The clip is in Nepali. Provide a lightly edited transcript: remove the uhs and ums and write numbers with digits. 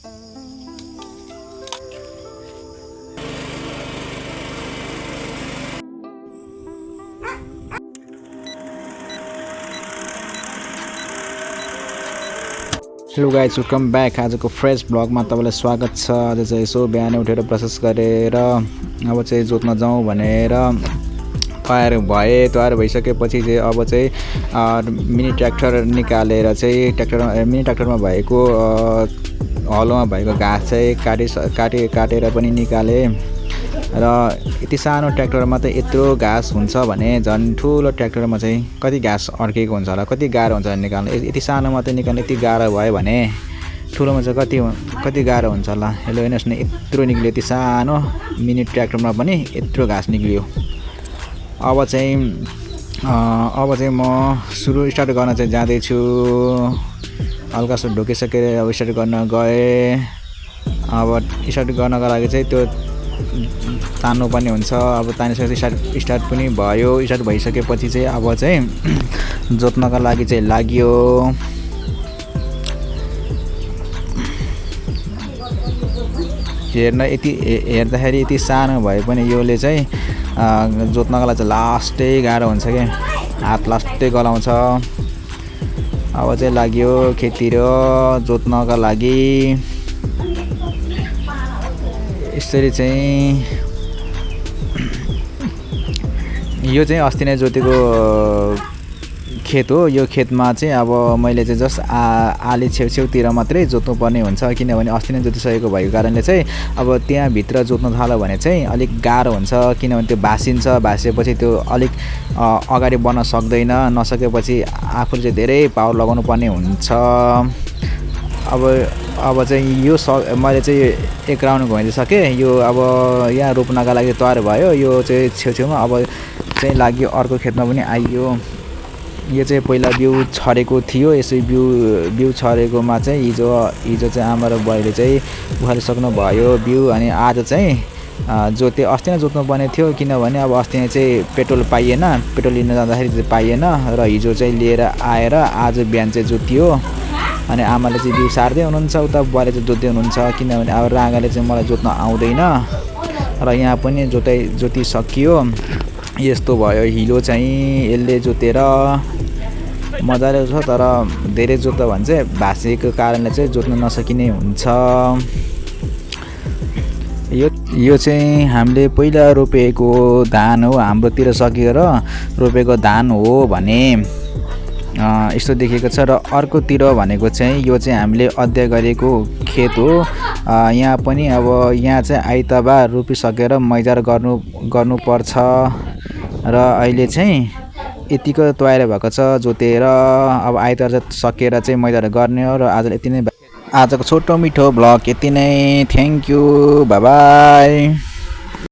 Hello guys welcome back. आजको फ्रेस ब्लगमा तपाईँलाई स्वागत छ। आज चाहिँ यसो बिहान उठेर प्रोसेस गरेर अब चाहिँ जोत्न जाउँ भनेर तयार भए। तयार भइसकेपछि चाहिँ अब चाहिँ मिनी ट्र्याक्टर निकालेर चाहिँ मिनी ट्र्याक्टरमा भएको हलोमा भएको घाँस चाहिँ काटेर पनि निकाले। र यति सानो ट्र्याक्टरमा त यत्रो घाँस हुन्छ भने झन् ठुलो ट्र्याक्टरमा चाहिँ कति घाँस अड्केको हुन्छ होला, कति गाह्रो हुन्छ निकाल्नु। यति सानोमा त निकाल्नु यति गाह्रो भयो भने ठुलोमा चाहिँ कति गाह्रो हुन्छ होला। हेलो हेर्नुहोस् न, यत्रो निक्ल्यो। यति सानो मिनी ट्र्याक्टरमा पनि यत्रो घाँस निक्ल्यो। अब चाहिँ म स्टार्ट गर्न चाहिँ जाँदैछु। हल्का सो ढोकिसकेर अब स्टार्ट गर्न गएँ। अब स्टार्ट गर्नको लागि चाहिँ त्यो तान्नु पनि हुन्छ। अब तानिसकेपछि स्टार्ट पनि भयो। स्टार्ट भइसकेपछि चाहिँ अब चाहिँ जोत्नका लागि चाहिँ लाग्यो। हेर्दाखेरि यति सानो भए पनि योले चाहिँ जोत्नका लागि चाहिँ लास्टै गाह्रो हुन्छ क्या, हात लास्टै गलाउँछ। अब चाहिँ लाग्यो खेततिर जोत्नका लागि। यसरी चाहिँ यो चाहिँ अस्ति नै जोतेको खेत हो। यो खेतमा चाहिँ अब मैले चाहिँ जस्ट आली छेउछेउतिर मात्रै जोत्नुपर्ने हुन्छ, किनभने अस्ति नै जोतिसकेको भएको कारणले चाहिँ अब त्यहाँभित्र जोत्न थाल्यो भने चाहिँ अलिक गाह्रो हुन्छ। किनभने त्यो भाँसिन्छ, भाँसिएपछि त्यो अलिक अगाडि बढ्न सक्दैन। नसकेपछि आफूले चाहिँ धेरै पावर लगाउनु पर्ने हुन्छ। अब चाहिँ यो मैले चाहिँ एक राउन्ड घुमाइदिइसकेँ। यो अब यहाँ रोप्नका लागि तयार भयो। यो चाहिँ छेउछेउमा अब चाहिँ लाग्यो। अर्को खेतमा पनि आइयो। यो चाहिँ पहिला बिउ छरेको थियो। यसै बिउ छरेकोमा चाहिँ हिजो चाहिँ आमा र बुवाले चाहिँ उखालिसक्नु भयो बिउ। अनि आज चाहिँ जोते। अस्ति नै जोत्नुपर्ने थियो, किनभने अब अस्ति नै चाहिँ पेट्रोल पाइएन। पेट्रोल लिन जाँदाखेरि चाहिँ पाइएन र हिजो चाहिँ लिएर आएर आज बिहान चाहिँ जोतियो। अनि आमाले चाहिँ बिउ सार्दै हुनुहुन्छ, उता बुवाले चाहिँ जोत्दै हुनुहुन्छ। किनभने अब राँगाले चाहिँ मलाई जोत्न आउँदैन र यहाँ पनि जोतिसकियो। यस्तो भयो। हिलो चाहिँ यसले जोतेर मजाले छ, तर धेरै जोत्यो भने चाहिँ भाँसिएको कारणले चाहिँ जोत्न नसकिने हुन्छ। यो चाहिँ हामीले पहिला रोपेको धान हो। हाम्रोतिर सकिएर रोपेको धान हो भने यस्तो देखेको छ। र अर्कोतिर भनेको चाहिँ यो चाहिँ हामीले अध्ययन गरेको खेत हो। यहाँ पनि अब यहाँ चाहिँ आइतबार रोपिसकेर मैजार गर्नुपर्छ र अहिले चाहिँ यतिको तयार भएको छ जोतेर। अब आइतबार चाहिँ सकेर चाहिँ मैजार गर्ने हो। र आज यति नै, आजको छोटो मिठो ब्लग यति नै। Thank you, by by.